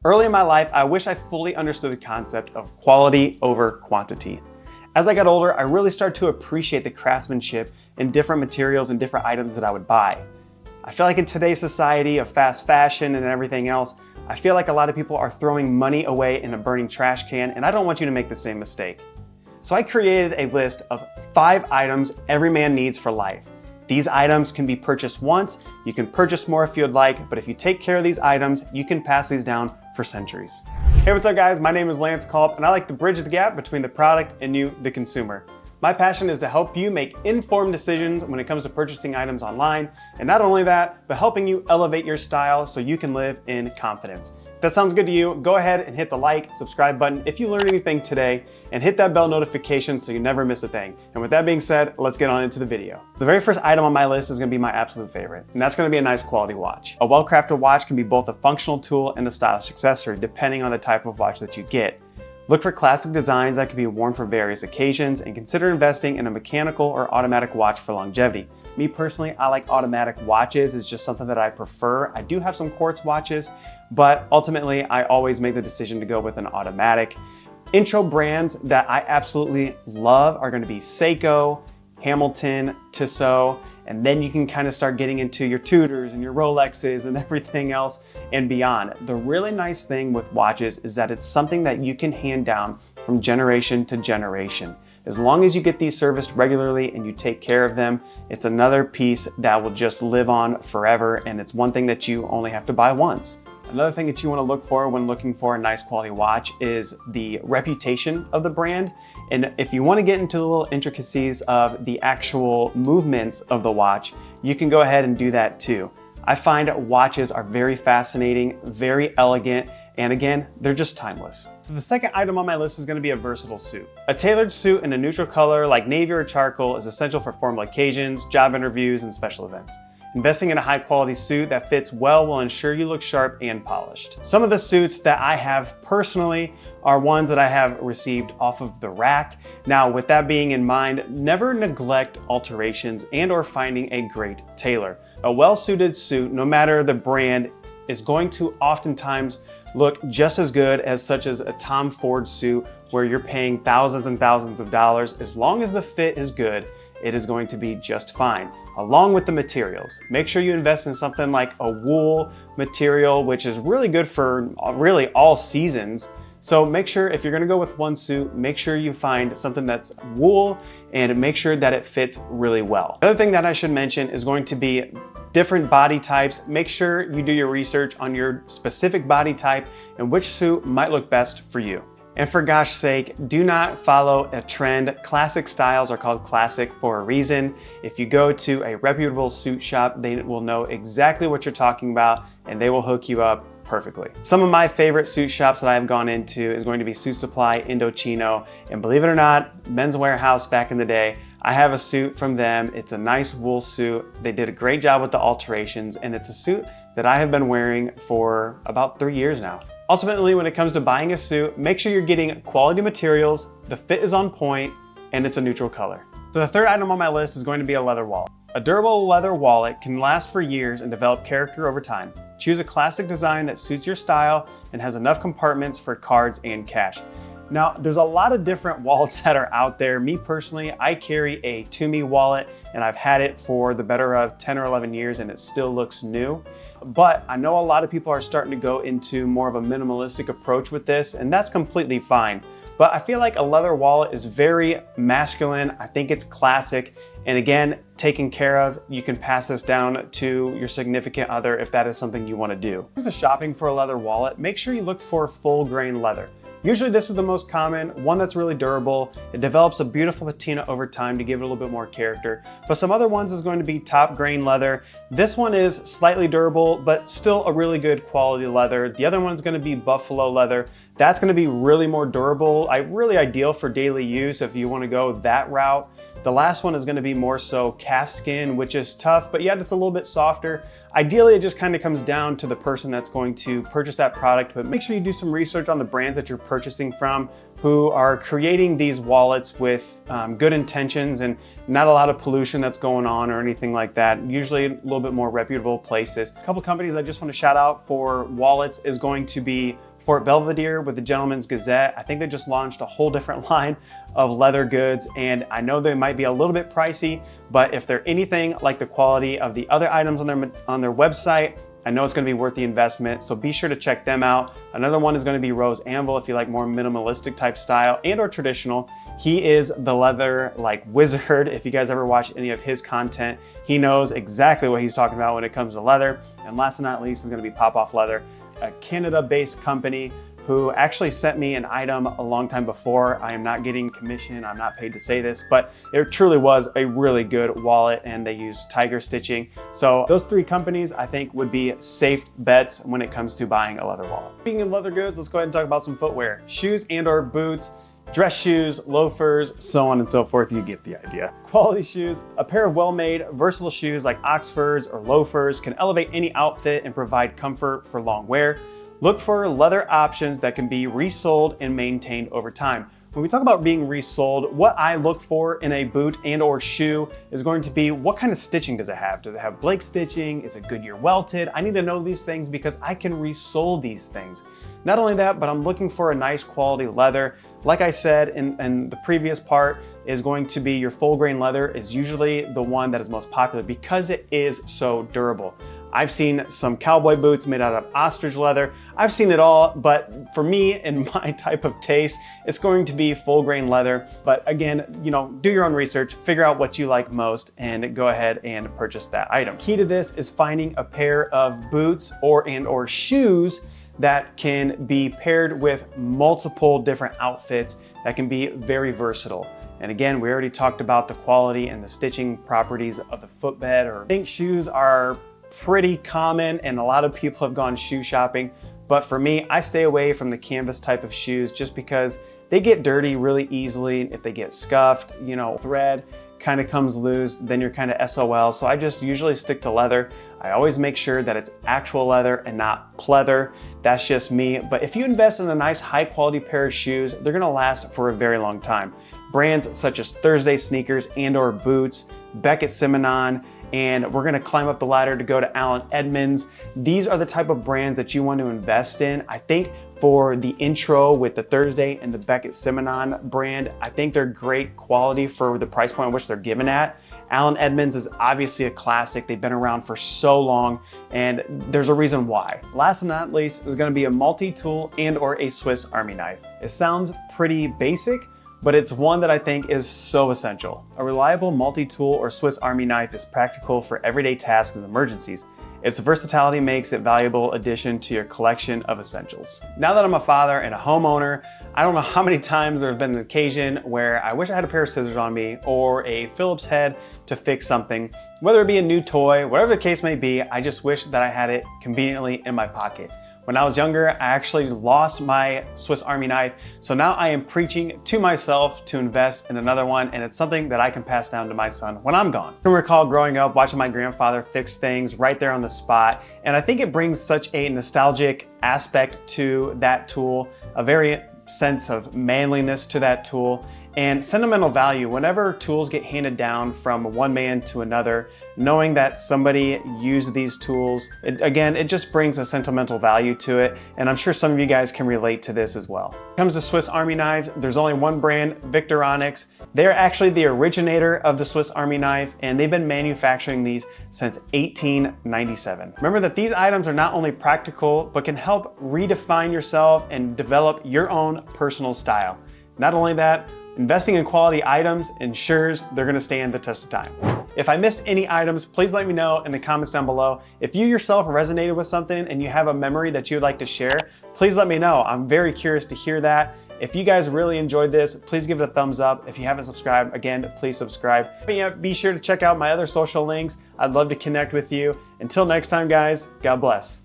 Early in my life, I wish I fully understood the concept of quality over quantity. As I got older, I really started to appreciate the craftsmanship in different materials and different items that I would buy. I feel like in today's society of fast fashion and everything else, I feel like a lot of people are throwing money away in a burning trash can, and I don't want you to make the same mistake. So I created a list of 5 items every man needs for life. These items can be purchased once, you can purchase more if you'd like, but if you take care of these items, you can pass these down for centuries. Hey, what's up guys? My name is Lance Culp, and I like to bridge the gap between the product and you, the consumer. My passion is to help you make informed decisions when it comes to purchasing items online, and not only that, but helping you elevate your style so you can live in confidence. If that sounds good to you, go ahead and hit the like, subscribe button if you learned anything today, and hit that bell notification so you never miss a thing. And with that being said, let's get on into the video. The very first item on my list is gonna be my absolute favorite, and that's gonna be a nice quality watch. A well-crafted watch can be both a functional tool and a stylish accessory, depending on the type of watch that you get. Look for classic designs that can be worn for various occasions, and consider investing in a mechanical or automatic watch for longevity. Me personally, I like automatic watches. It's just something that I prefer. I do have some quartz watches, but ultimately I always make the decision to go with an automatic. Intro brands that I absolutely love are going to be Seiko, Hamilton, Tissot, and then you can kind of start getting into your Tudors and your Rolexes and everything else and beyond. The really nice thing with watches is that it's something that you can hand down from generation to generation. As long as you get these serviced regularly and you take care of them, it's another piece that will just live on forever, and it's one thing that you only have to buy once. Another thing that you want to look for when looking for a nice quality watch is the reputation of the brand. And if you want to get into the little intricacies of the actual movements of the watch, you can go ahead and do that too. I find watches are very fascinating, very elegant, and again, they're just timeless. So the second item on my list is going to be a versatile suit. A tailored suit in a neutral color like navy or charcoal is essential for formal occasions, job interviews, and special events. Investing in a high quality suit that fits well will ensure you look sharp and polished. Some of the suits that I have personally are ones that I have received off of the rack. Now, with that being in mind, never neglect alterations and or finding a great tailor. A well-suited suit, no matter the brand, is going to oftentimes look just as good as such as a Tom Ford suit where you're paying thousands and thousands of dollars. As long as the fit is good, it is going to be just fine. Along with the materials, make sure you invest in something like a wool material, which is really good for really all seasons. So make sure if you're gonna go with one suit, make sure you find something that's wool and make sure that it fits really well. Another thing that I should mention is going to be different body types. Make sure you do your research on your specific body type and which suit might look best for you. And for gosh sake, do not follow a trend. Classic styles are called classic for a reason. If you go to a reputable suit shop, they will know exactly what you're talking about and they will hook you up perfectly. Some of my favorite suit shops that I've gone into is going to be Suit Supply, Indochino, and believe it or not, Men's Warehouse back in the day. I have a suit from them. It's a nice wool suit. They did a great job with the alterations, and it's a suit that I have been wearing for about 3 years now. Ultimately, when it comes to buying a suit, make sure you're getting quality materials, the fit is on point, and it's a neutral color. So the third item on my list is going to be a leather wallet. A durable leather wallet can last for years and develop character over time. Choose a classic design that suits your style and has enough compartments for cards and cash. Now, there's a lot of different wallets that are out there. Me personally, I carry a Tumi wallet and I've had it for the better of 10 or 11 years and it still looks new. But I know a lot of people are starting to go into more of a minimalistic approach with this, and that's completely fine. But I feel like a leather wallet is very masculine. I think it's classic. And again, taken care of, you can pass this down to your significant other if that is something you want to do. If you're shopping for a leather wallet, make sure you look for full grain leather. Usually this is the most common, one that's really durable. It develops a beautiful patina over time to give it a little bit more character. But some other ones is going to be top grain leather. This one is slightly durable, but still a really good quality leather. The other one is going to be buffalo leather. That's going to be really more durable, really ideal for daily use if you want to go that route. The last one is going to be more so calf skin, which is tough, but yet it's a little bit softer. Ideally, it just kind of comes down to the person that's going to purchase that product, but make sure you do some research on the brands that you're purchasing from, who are creating these wallets with good intentions and not a lot of pollution that's going on or anything like that. Usually a little bit more reputable places. A couple companies I just want to shout out for wallets is going to be Fort Belvedere with the Gentleman's Gazette. I think they just launched a whole different line of leather goods, and I know they might be a little bit pricey, but if they're anything like the quality of the other items on their website, I know it's going to be worth the investment, so be sure to check them out. Another one is going to be Rose Anvil if you like more minimalistic type style and or traditional. He is the leather like wizard. If you guys ever watch any of his content, he knows exactly what he's talking about when it comes to leather. And last but not least is going to be Pop Off Leather, a Canada-based company who actually sent me an item a long time before. I am not getting commission, I'm not paid to say this, but it truly was a really good wallet, and they use tiger stitching. So those three companies I think would be safe bets when it comes to buying a leather wallet. Speaking of leather goods, let's go ahead and talk about some footwear. Shoes and or boots, dress shoes, loafers, so on and so forth, you get the idea. Quality shoes, a pair of well-made, versatile shoes like Oxfords or loafers can elevate any outfit and provide comfort for long wear. Look for leather options that can be resoled and maintained over time. When we talk about being resoled, what I look for in a boot and or shoe is going to be what kind of stitching does it have? Does it have Blake stitching? Is it Goodyear welted? I need to know these things because I can resole these things. Not only that, but I'm looking for a nice quality leather. Like I said in the previous part, is going to be your full grain leather is usually the one that is most popular because it is so durable. I've seen some cowboy boots made out of ostrich leather. I've seen it all, but for me and my type of taste, it's going to be full grain leather. But again, do your own research, figure out what you like most, and go ahead and purchase that item. Key to this is finding a pair of boots or shoes that can be paired with multiple different outfits that can be very versatile. And again, we already talked about the quality and the stitching properties of the footbed. I think shoes are pretty common and a lot of people have gone shoe shopping, but for me, I stay away from the canvas type of shoes just because they get dirty really easily. If they get scuffed, thread kind of comes loose, then you're kind of SOL. So I just usually stick to leather. I always make sure that it's actual leather and not pleather. That's just me. But if you invest in a nice high quality pair of shoes, they're gonna last for a very long time. Brands such as Thursday sneakers and or boots, Beckett Simonon, and we're gonna climb up the ladder to go to Allen Edmonds. These are the type of brands that you want to invest in. I think for the intro with the Thursday and the Beckett Simonon brand, I think they're great quality for the price point at which they're given at. Allen Edmonds is obviously a classic. They've been around for so long, and there's a reason why. Last but not least is gonna be a multi-tool and or a Swiss Army knife. It sounds pretty basic, but it's one that I think is so essential. A reliable multi-tool or Swiss Army knife is practical for everyday tasks and emergencies. Its versatility makes it a valuable addition to your collection of essentials. Now that I'm a father and a homeowner, I don't know how many times there have been an occasion where I wish I had a pair of scissors on me or a Phillips head to fix something, whether it be a new toy, whatever the case may be. I just wish that I had it conveniently in my pocket. When I was younger, I actually lost my Swiss Army knife, so now I am preaching to myself to invest in another one, and it's something that I can pass down to my son when I'm gone. I can recall growing up watching my grandfather fix things right there on the spot, and I think it brings such a nostalgic aspect to that tool, a very sense of manliness to that tool, and sentimental value. Whenever tools get handed down from one man to another, knowing that somebody used these tools, it just brings a sentimental value to it, and I'm sure some of you guys can relate to this as well. When it comes to Swiss Army knives, there's only one brand, Victorinox. They're actually the originator of the Swiss Army knife, and they've been manufacturing these since 1897. Remember that these items are not only practical, but can help redefine yourself and develop your own personal style. Not only that, investing in quality items ensures they're gonna stand the test of time. If I missed any items, please let me know in the comments down below. If you yourself resonated with something and you have a memory that you would like to share, please let me know. I'm very curious to hear that. If you guys really enjoyed this, please give it a thumbs up. If you haven't subscribed, again, please subscribe. Be sure to check out my other social links. I'd love to connect with you. Until next time, guys, God bless.